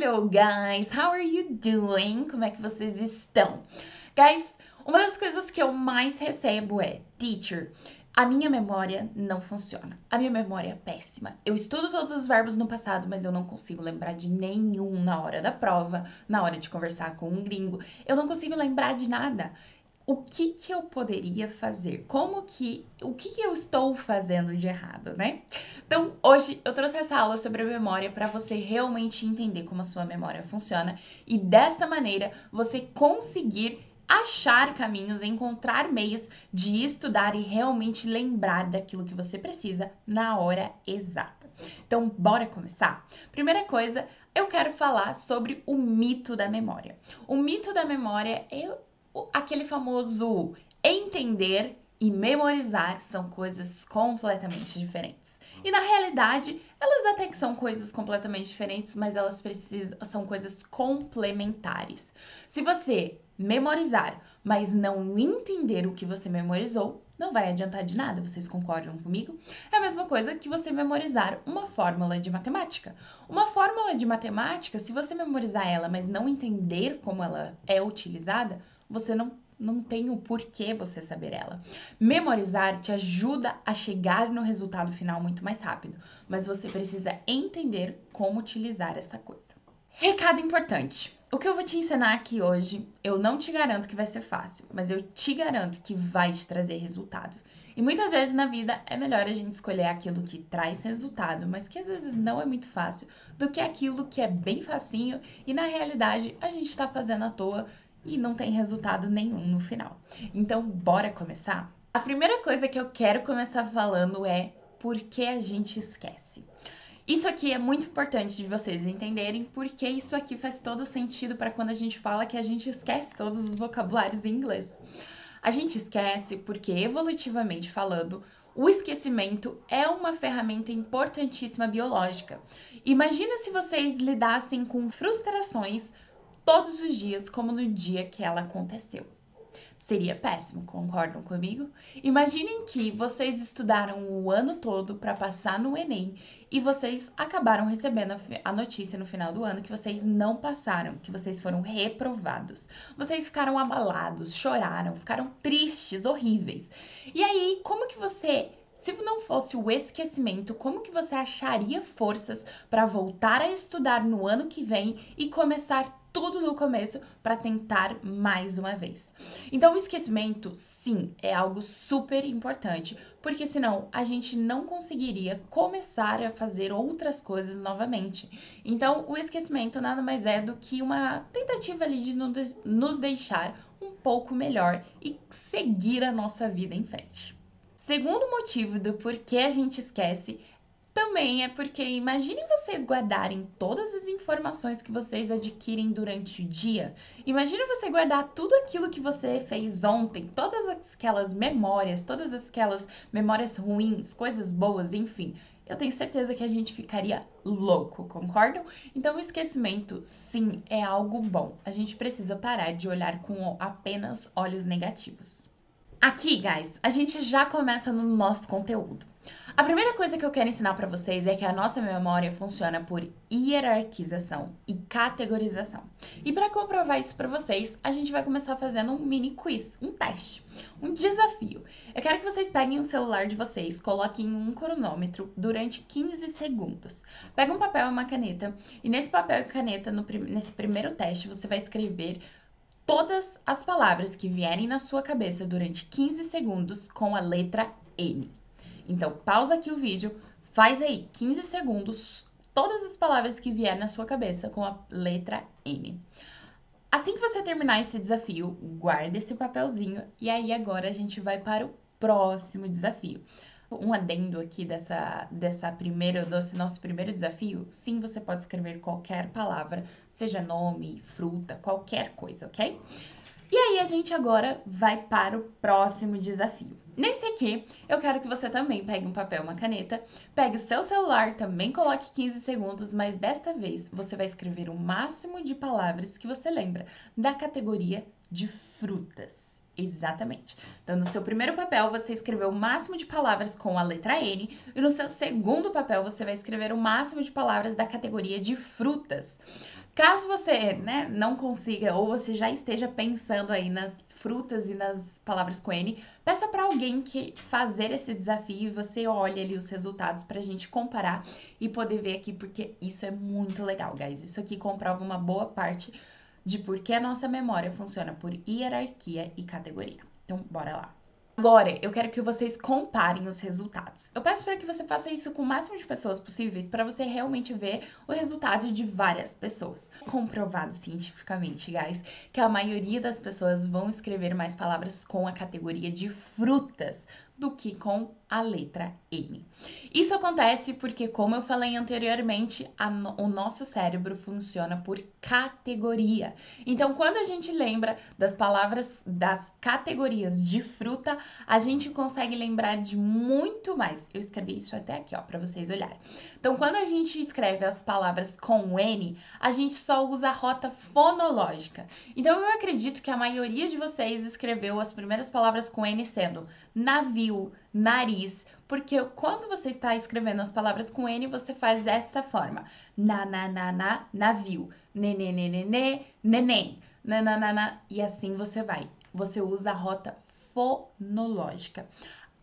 Hello, guys! How are you doing? Como é que vocês estão? Guys, uma das coisas que eu mais recebo é: Teacher, a minha memória não funciona. A minha memória é péssima. Eu estudo todos os verbos no passado, mas eu não consigo lembrar de nenhum na hora da prova, na hora de conversar com um gringo. Eu não consigo lembrar de nada. O que eu poderia fazer? O que eu estou fazendo de errado, né? Então, hoje eu trouxe essa aula sobre a memória para você realmente entender como a sua memória funciona e desta maneira você conseguir achar caminhos, encontrar meios de estudar e realmente lembrar daquilo que você precisa na hora exata. Então, bora começar? Primeira coisa, eu quero falar sobre o mito da memória. O mito da memória é aquele famoso entender e memorizar são coisas completamente diferentes. E na realidade, elas até que são coisas completamente diferentes, mas elas são coisas complementares. Se você memorizar, mas não entender o que você memorizou, não vai adiantar de nada, vocês concordam comigo? É a mesma coisa que você memorizar uma fórmula de matemática. Uma fórmula de matemática, se você memorizar ela, mas não entender como ela é utilizada, você não tem o porquê você saber ela. Memorizar te ajuda a chegar no resultado final muito mais rápido, mas você precisa entender como utilizar essa coisa. Recado importante. O que eu vou te ensinar aqui hoje, eu não te garanto que vai ser fácil, mas eu te garanto que vai te trazer resultado. E muitas vezes na vida é melhor a gente escolher aquilo que traz resultado, mas que às vezes não é muito fácil, do que aquilo que é bem facinho e na realidade a gente tá fazendo à toa e não tem resultado nenhum no final. Então, bora começar? A primeira coisa que eu quero começar falando é por que a gente esquece. Isso aqui é muito importante de vocês entenderem, porque isso aqui faz todo sentido para quando a gente fala que a gente esquece todos os vocabulários em inglês. A gente esquece porque, evolutivamente falando, o esquecimento é uma ferramenta importantíssima biológica. Imagina se vocês lidassem com frustrações todos os dias, como no dia que ela aconteceu. Seria péssimo, concordam comigo? Imaginem que vocês estudaram o ano todo para passar no Enem e vocês acabaram recebendo a notícia no final do ano que vocês não passaram, que vocês foram reprovados. Vocês ficaram abalados, choraram, ficaram tristes, horríveis. E aí, como que você, se não fosse o esquecimento, como que você acharia forças para voltar a estudar no ano que vem e começar tudo do começo para tentar mais uma vez? Então, o esquecimento, sim, é algo super importante, porque senão a gente não conseguiria começar a fazer outras coisas novamente. Então, o esquecimento nada mais é do que uma tentativa ali de nos deixar um pouco melhor e seguir a nossa vida em frente. Segundo motivo do porquê a gente esquece também é porque imaginem vocês guardarem todas as informações que vocês adquirem durante o dia. Imagina você guardar tudo aquilo que você fez ontem, todas aquelas memórias ruins, coisas boas, enfim. Eu tenho certeza que a gente ficaria louco, concordam? Então, o esquecimento, sim, é algo bom. A gente precisa parar de olhar com apenas olhos negativos. Aqui, guys, a gente já começa no nosso conteúdo. A primeira coisa que eu quero ensinar para vocês é que a nossa memória funciona por hierarquização e categorização. E para comprovar isso para vocês, a gente vai começar fazendo um mini quiz, um teste, um desafio. Eu quero que vocês peguem o celular de vocês, coloquem um cronômetro durante 15 segundos. Pega um papel e uma caneta, e nesse papel e caneta, nesse primeiro teste, você vai escrever todas as palavras que vierem na sua cabeça durante 15 segundos com a letra N. Então, pausa aqui o vídeo, faz aí 15 segundos, todas as palavras que vierem na sua cabeça com a letra N. Assim que você terminar esse desafio, guarda esse papelzinho e aí agora a gente vai para o próximo desafio. Um adendo aqui desse nosso primeiro desafio, sim, você pode escrever qualquer palavra, seja nome, fruta, qualquer coisa, ok? E aí a gente agora vai para o próximo desafio. Nesse aqui, eu quero que você também pegue um papel e uma caneta, pegue o seu celular, também coloque 15 segundos, mas desta vez você vai escrever o máximo de palavras que você lembra da categoria de frutas. Exatamente. Então, no seu primeiro papel, você escreveu o máximo de palavras com a letra N, e no seu segundo papel, você vai escrever o máximo de palavras da categoria de frutas. Caso você, né, não consiga ou você já esteja pensando aí nas frutas e nas palavras com N, peça para alguém que fazer esse desafio e você olha ali os resultados pra gente comparar e poder ver aqui, porque isso é muito legal, guys. Isso aqui comprova uma boa parte de por que a nossa memória funciona por hierarquia e categoria. Então, bora lá. Agora, eu quero que vocês comparem os resultados. Eu peço para que você faça isso com o máximo de pessoas possíveis para você realmente ver o resultado de várias pessoas. Comprovado cientificamente, guys, que a maioria das pessoas vão escrever mais palavras com a categoria de frutas do que com a letra N. Isso acontece porque, como eu falei anteriormente, o nosso cérebro funciona por categoria. Então, quando a gente lembra das palavras das categorias de fruta, a gente consegue lembrar de muito mais. Eu escrevi isso até aqui, ó, para vocês olharem. Então, quando a gente escreve as palavras com N, a gente só usa a rota fonológica. Então, eu acredito que a maioria de vocês escreveu as primeiras palavras com N sendo navio, nariz, porque quando você está escrevendo as palavras com N, você faz dessa forma: navio, neném, e assim você vai. Você usa a rota fonológica.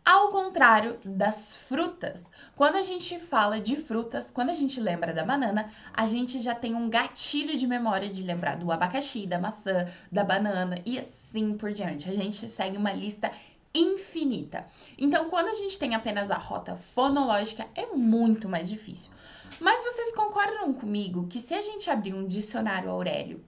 Ao contrário das frutas, quando a gente fala de frutas, quando a gente lembra da banana, a gente já tem um gatilho de memória de lembrar do abacaxi, da maçã, da banana e assim por diante. A gente segue uma lista infinita. Então, quando a gente tem apenas a rota fonológica, é muito mais difícil. Mas vocês concordam comigo que se a gente abrir um dicionário Aurélio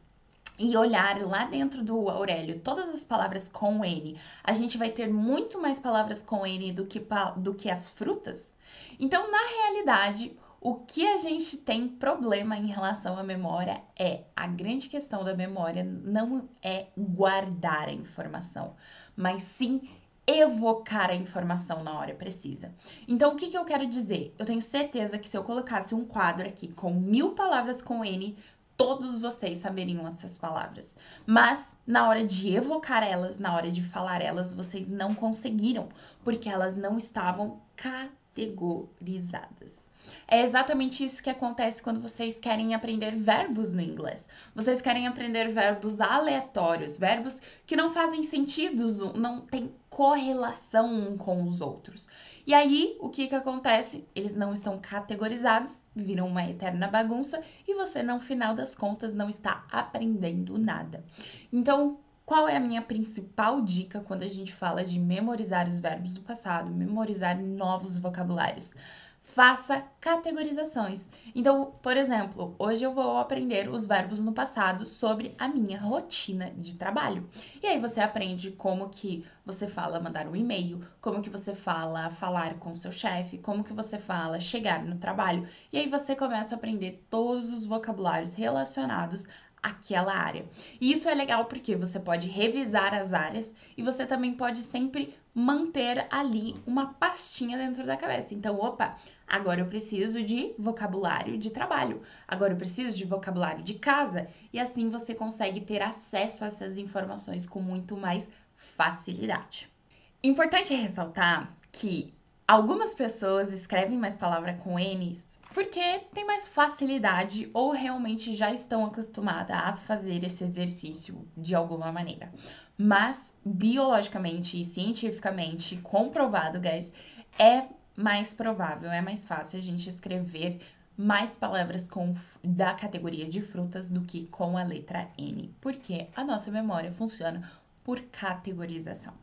e olhar lá dentro do Aurélio todas as palavras com N, a gente vai ter muito mais palavras com N do que as frutas? Então, na realidade, o que a gente tem problema em relação à memória é a grande questão da memória não é guardar a informação, mas sim evocar a informação na hora precisa. Então, o que eu quero dizer? Eu tenho certeza que se eu colocasse um quadro aqui com 1000 palavras com N, todos vocês saberiam essas palavras. Mas na hora de evocar elas, na hora de falar elas, vocês não conseguiram, porque elas não estavam categorizadas. É exatamente isso que acontece quando vocês querem aprender verbos no inglês. Vocês querem aprender verbos aleatórios, verbos que não fazem sentido, não têm correlação com os outros. E aí, o que acontece? Eles não estão categorizados, viram uma eterna bagunça e você, no final das contas, não está aprendendo nada. Então, qual é a minha principal dica quando a gente fala de memorizar os verbos do passado, memorizar novos vocabulários? Faça categorizações. Então, por exemplo, hoje eu vou aprender os verbos no passado sobre a minha rotina de trabalho. E aí você aprende como que você fala mandar um e-mail, como que você fala falar com seu chefe, como que você fala chegar no trabalho. E aí você começa a aprender todos os vocabulários relacionados àquela área. E isso é legal porque você pode revisar as áreas e você também pode sempre manter ali uma pastinha dentro da cabeça. Então, opa, agora eu preciso de vocabulário de trabalho, agora eu preciso de vocabulário de casa, e assim você consegue ter acesso a essas informações com muito mais facilidade. Importante ressaltar que algumas pessoas escrevem mais palavra com N's porque tem mais facilidade ou realmente já estão acostumadas a fazer esse exercício de alguma maneira. Mas biologicamente e cientificamente comprovado, guys, é mais provável, é mais fácil a gente escrever mais palavras da categoria de frutas do que com a letra N, porque a nossa memória funciona por categorização.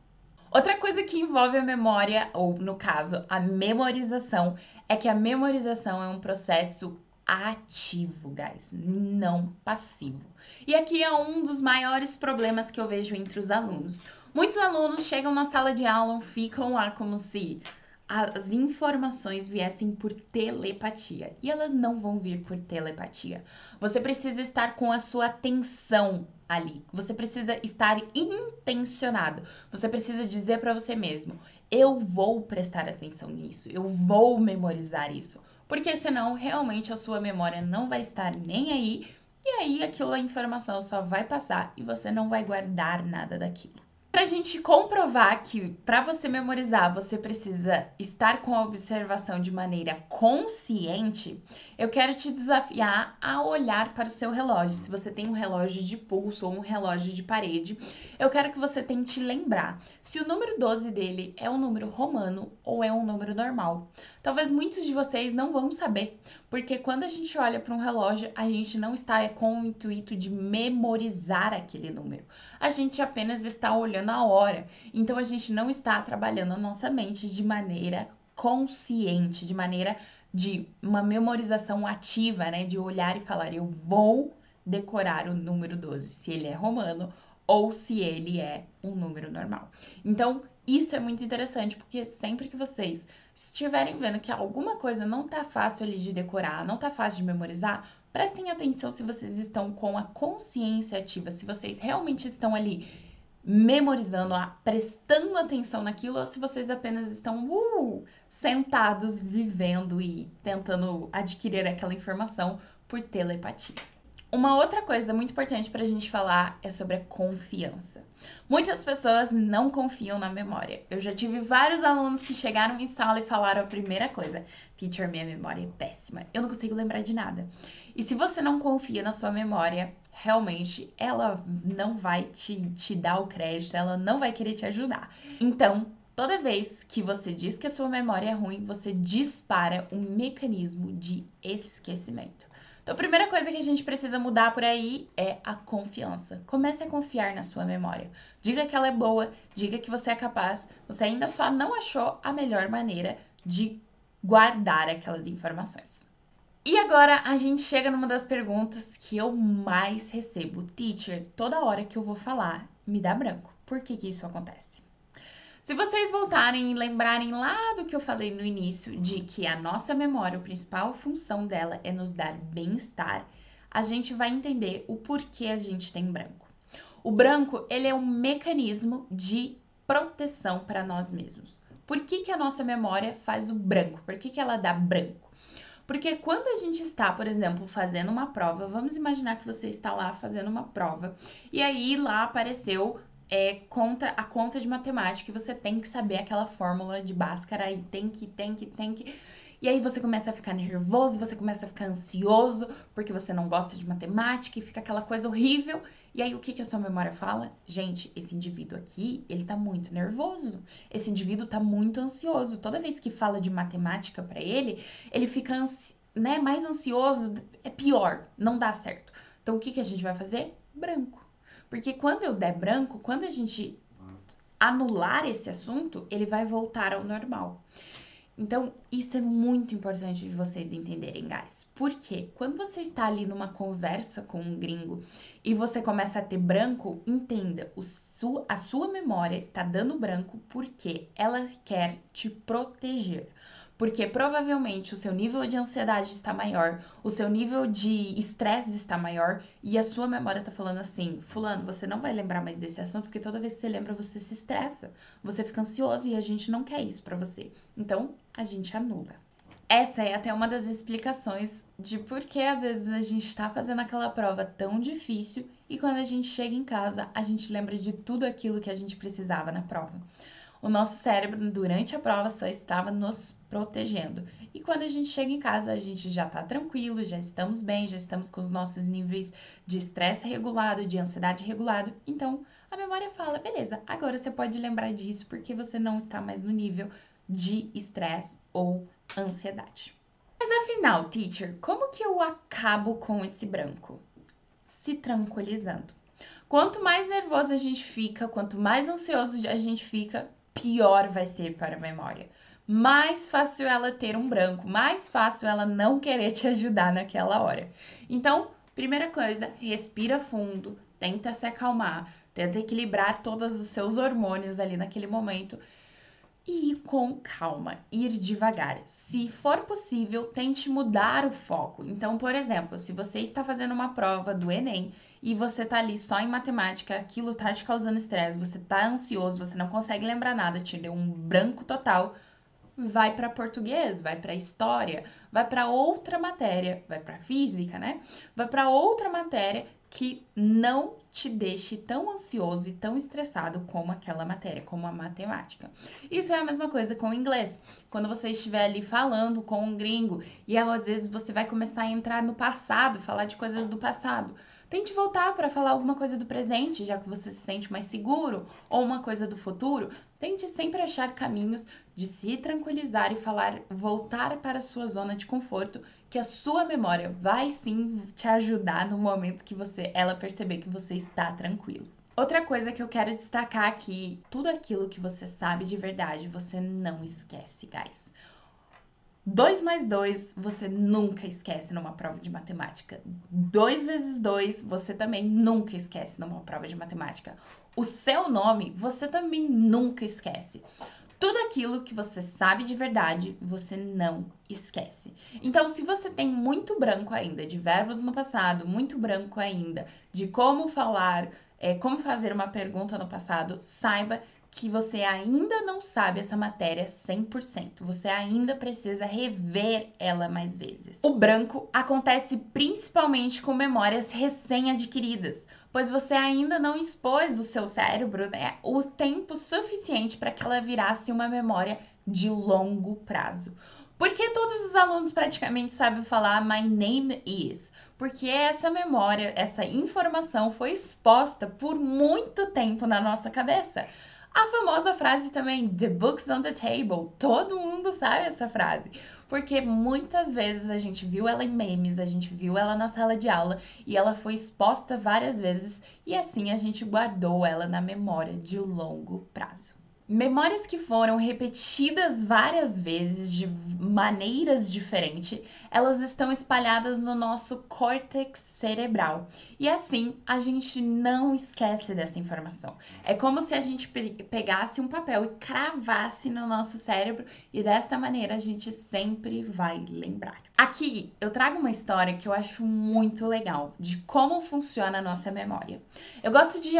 Outra coisa que envolve a memória, ou no caso, a memorização, é que a memorização é um processo ativo, guys, não passivo. E aqui é um dos maiores problemas que eu vejo entre os alunos. Muitos alunos chegam na sala de aula, ficam lá como se as informações viessem por telepatia. E elas não vão vir por telepatia. Você precisa estar com a sua atenção ali. Você precisa estar intencionado. Você precisa dizer para você mesmo: eu vou prestar atenção nisso, eu vou memorizar isso. Porque senão, realmente, a sua memória não vai estar nem aí. E aí, a informação só vai passar e você não vai guardar nada daquilo. Pra gente comprovar que para você memorizar você precisa estar com a observação de maneira consciente, eu quero te desafiar a olhar para o seu relógio. Se você tem um relógio de pulso ou um relógio de parede, eu quero que você tente lembrar se o número 12 dele é um número romano ou é um número normal. Talvez muitos de vocês não vão saber, porque quando a gente olha para um relógio, a gente não está com o intuito de memorizar aquele número. A gente apenas está olhando a hora. Então a gente não está trabalhando a nossa mente de maneira consciente, de maneira de uma memorização ativa, né? De olhar e falar, eu vou decorar o número 12, se ele é romano ou se ele é um número normal. Então, isso é muito interessante, porque sempre que vocês estiverem vendo que alguma coisa não tá fácil ali de decorar, não tá fácil de memorizar, prestem atenção se vocês estão com a consciência ativa, se vocês realmente estão ali memorizando, prestando atenção naquilo, ou se vocês apenas estão sentados, vivendo e tentando adquirir aquela informação por telepatia. Uma outra coisa muito importante para a gente falar é sobre a confiança. Muitas pessoas não confiam na memória. Eu já tive vários alunos que chegaram em sala e falaram a primeira coisa: Teacher, minha memória é péssima, eu não consigo lembrar de nada. E se você não confia na sua memória, realmente ela não vai te dar o crédito, ela não vai querer te ajudar. Então, toda vez que você diz que a sua memória é ruim, você dispara um mecanismo de esquecimento. Então, a primeira coisa que a gente precisa mudar por aí é a confiança. Comece a confiar na sua memória. Diga que ela é boa, diga que você é capaz. Você ainda só não achou a melhor maneira de guardar aquelas informações. E agora a gente chega numa das perguntas que eu mais recebo. Teacher, toda hora que eu vou falar, me dá branco. Por que que isso acontece? Se vocês voltarem e lembrarem lá do que eu falei no início, de que a nossa memória, a principal função dela é nos dar bem-estar, a gente vai entender o porquê a gente tem branco. O branco, ele é um mecanismo de proteção para nós mesmos. Por que que a nossa memória faz o branco? Por que que ela dá branco? Porque quando a gente está, por exemplo, fazendo uma prova, vamos imaginar que você está lá fazendo uma prova, e aí lá apareceu a conta de matemática, e você tem que saber aquela fórmula de Bhaskara e tem que. E aí você começa a ficar nervoso, você começa a ficar ansioso, porque você não gosta de matemática e fica aquela coisa horrível. E aí o que que a sua memória fala? Gente, esse indivíduo aqui, ele tá muito nervoso. Esse indivíduo tá muito ansioso. Toda vez que fala de matemática para ele fica mais ansioso, é pior, não dá certo. Então o que que a gente vai fazer? Branco. Porque quando eu der branco, quando a gente anular esse assunto, ele vai voltar ao normal. Então, isso é muito importante de vocês entenderem, guys. Porque quando você está ali numa conversa com um gringo e você começa a ter branco, entenda, a sua memória está dando branco porque ela quer te proteger. Porque provavelmente o seu nível de ansiedade está maior, o seu nível de estresse está maior e a sua memória está falando assim: Fulano, você não vai lembrar mais desse assunto porque toda vez que você lembra você se estressa, você fica ansioso e a gente não quer isso para você. Então, a gente anula. Essa é até uma das explicações de por que às vezes a gente está fazendo aquela prova tão difícil e quando a gente chega em casa, a gente lembra de tudo aquilo que a gente precisava na prova. O nosso cérebro, durante a prova, só estava nos protegendo. E quando a gente chega em casa, a gente já está tranquilo, já estamos bem, já estamos com os nossos níveis de estresse regulado, de ansiedade regulado. Então, a memória fala, beleza, agora você pode lembrar disso porque você não está mais no nível de estresse ou ansiedade. Mas afinal, teacher, como que eu acabo com esse branco? Se tranquilizando. Quanto mais nervoso a gente fica, quanto mais ansioso a gente fica, pior vai ser para a memória. Mais fácil ela ter um branco, mais fácil ela não querer te ajudar naquela hora. Então, primeira coisa, respira fundo, tenta se acalmar, tenta equilibrar todos os seus hormônios ali naquele momento e ir com calma, ir devagar. Se for possível, tente mudar o foco. Então, por exemplo, se você está fazendo uma prova do Enem e você tá ali só em matemática, aquilo tá te causando estresse, você tá ansioso, você não consegue lembrar nada, te deu um branco total, vai para português, vai para história, vai para outra matéria, vai para física, né? Vai para outra matéria que não te deixe tão ansioso e tão estressado como aquela matéria, como a matemática. Isso é a mesma coisa com o inglês. Quando você estiver ali falando com um gringo e às vezes você vai começar a entrar no passado, falar de coisas do passado. Tente voltar para falar alguma coisa do presente, já que você se sente mais seguro, ou uma coisa do futuro. Tente sempre achar caminhos de se tranquilizar e falar, voltar para a sua zona de conforto, que a sua memória vai sim te ajudar no momento que ela perceber que você está tranquilo. Outra coisa que eu quero destacar aqui, tudo aquilo que você sabe de verdade, você não esquece, guys. 2 mais 2 você nunca esquece numa prova de matemática. 2 vezes 2 você também nunca esquece numa prova de matemática. O seu nome você também nunca esquece. Tudo aquilo que você sabe de verdade, você não esquece. Então, se você tem muito branco ainda de verbos no passado, muito branco ainda de como falar, como fazer uma pergunta no passado, saiba que você ainda não sabe essa matéria 100%. Você ainda precisa rever ela mais vezes. O branco acontece principalmente com memórias recém-adquiridas, pois você ainda não expôs o seu cérebro, né, o tempo suficiente para que ela virasse uma memória de longo prazo. Porque todos os alunos praticamente sabem falar My name is? Porque essa memória, essa informação foi exposta por muito tempo na nossa cabeça. A famosa frase também, the book's on the table. Todo mundo sabe essa frase. Porque muitas vezes a gente viu ela em memes, a gente viu ela na sala de aula e ela foi exposta várias vezes e assim a gente guardou ela na memória de longo prazo. Memórias que foram repetidas várias vezes de maneiras diferentes, elas estão espalhadas no nosso córtex cerebral. E assim, a gente não esquece dessa informação. É como se a gente pegasse um papel e cravasse no nosso cérebro e desta maneira a gente sempre vai lembrar. Aqui eu trago uma história que eu acho muito legal de como funciona a nossa memória. Eu gosto de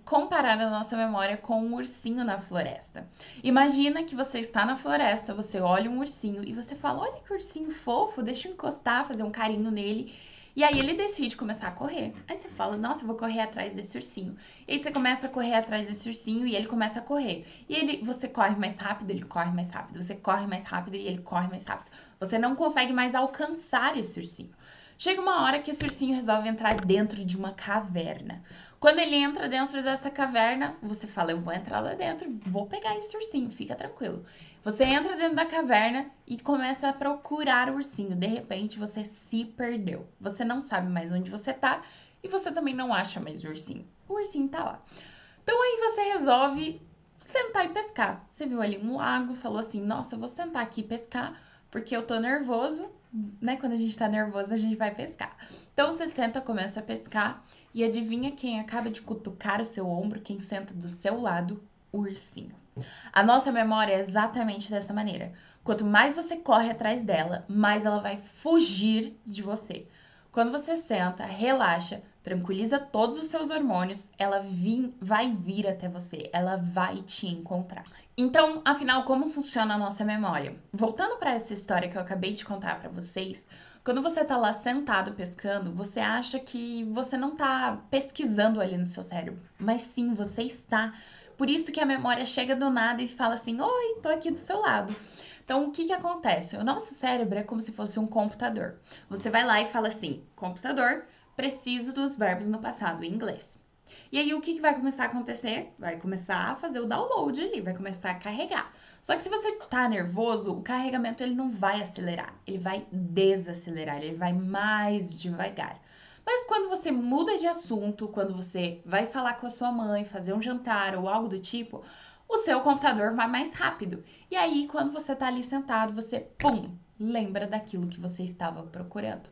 comparar a nossa memória com um ursinho na floresta. Imagina que você está na floresta, você olha um ursinho e você fala: olha que ursinho fofo, deixa eu encostar, fazer um carinho nele. E aí ele decide começar a correr. Aí você fala: nossa, eu vou correr atrás desse ursinho. E aí você começa a correr atrás desse ursinho e ele começa a correr. E você corre mais rápido, ele corre mais rápido. Você corre mais rápido e ele corre mais rápido. Você não consegue mais alcançar esse ursinho. Chega uma hora que esse ursinho resolve entrar dentro de uma caverna. Quando ele entra dentro dessa caverna, você fala: eu vou entrar lá dentro, vou pegar esse ursinho, fica tranquilo. Você entra dentro da caverna e começa a procurar o ursinho. De repente, você se perdeu. Você não sabe mais onde você tá e você também não acha mais o ursinho. O ursinho tá lá. Então aí você resolve sentar e pescar. Você viu ali um lago, falou assim: nossa, eu vou sentar aqui e pescar porque eu tô nervoso, né? Quando a gente tá nervoso, a gente vai pescar. Então você senta, começa a pescar e adivinha quem acaba de cutucar o seu ombro, quem senta do seu lado? O ursinho. A nossa memória é exatamente dessa maneira. Quanto mais você corre atrás dela, mais ela vai fugir de você. Quando você senta, relaxa, tranquiliza todos os seus hormônios, ela vai vir até você, ela vai te encontrar. Então, afinal, como funciona a nossa memória? Voltando para essa história que eu acabei de contar para vocês, quando você tá lá sentado pescando, você acha que você não tá pesquisando ali no seu cérebro, mas sim, você está. Por isso que a memória chega do nada e fala assim: oi, tô aqui do seu lado. Então, o que que acontece? O nosso cérebro é como se fosse um computador. Você vai lá e fala assim: computador, preciso dos verbos no passado em inglês. E aí, o que que vai começar a acontecer? Vai começar a fazer o download ali, vai começar a carregar. Só que se você tá nervoso, o carregamento ele não vai acelerar, ele vai desacelerar, ele vai mais devagar. Mas quando você muda de assunto, quando você vai falar com a sua mãe, fazer um jantar ou algo do tipo, o seu computador vai mais rápido. E aí, quando você tá ali sentado, você, pum, lembra daquilo que você estava procurando.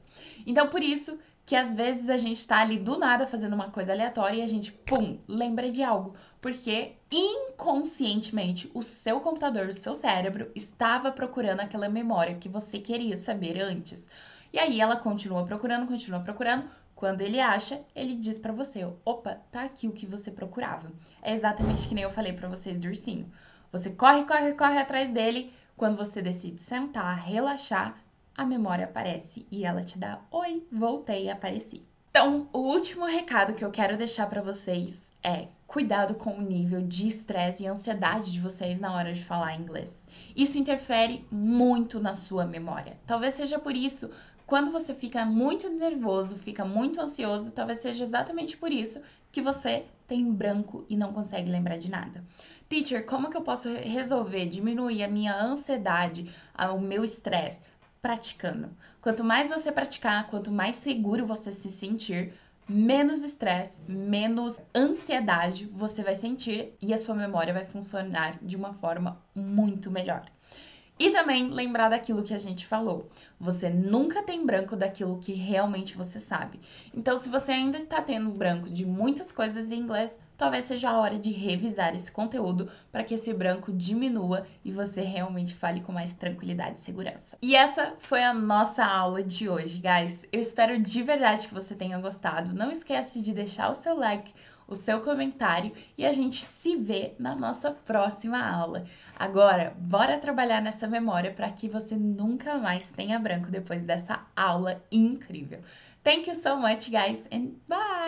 Então, por isso que às vezes a gente tá ali do nada fazendo uma coisa aleatória e a gente, pum, lembra de algo. Porque inconscientemente o seu computador, o seu cérebro, estava procurando aquela memória que você queria saber antes. E aí ela continua procurando, continua procurando. Quando ele acha, ele diz pra você: opa, tá aqui o que você procurava. É exatamente que nem eu falei pra vocês do ursinho. Você corre, corre, corre atrás dele. Quando você decide sentar, relaxar, a memória aparece e ela te dá: oi, voltei, apareci. Então, o último recado que eu quero deixar para vocês é: cuidado com o nível de estresse e ansiedade de vocês na hora de falar inglês. Isso interfere muito na sua memória. Talvez seja por isso, quando você fica muito nervoso, fica muito ansioso, talvez seja exatamente por isso que você tem branco e não consegue lembrar de nada. Teacher, como que eu posso resolver, diminuir a minha ansiedade, o meu estresse? Praticando. Quanto mais você praticar, quanto mais seguro você se sentir, menos estresse, menos ansiedade você vai sentir e a sua memória vai funcionar de uma forma muito melhor. E também lembrar daquilo que a gente falou. Você nunca tem branco daquilo que realmente você sabe. Então, se você ainda está tendo branco de muitas coisas em inglês, talvez seja a hora de revisar esse conteúdo para que esse branco diminua e você realmente fale com mais tranquilidade e segurança. E essa foi a nossa aula de hoje, guys. Eu espero de verdade que você tenha gostado. Não esquece de deixar o seu like, o seu comentário e a gente se vê na nossa próxima aula. Agora, bora trabalhar nessa memória para que você nunca mais tenha branco depois dessa aula incrível. Thank you so much, guys, and bye!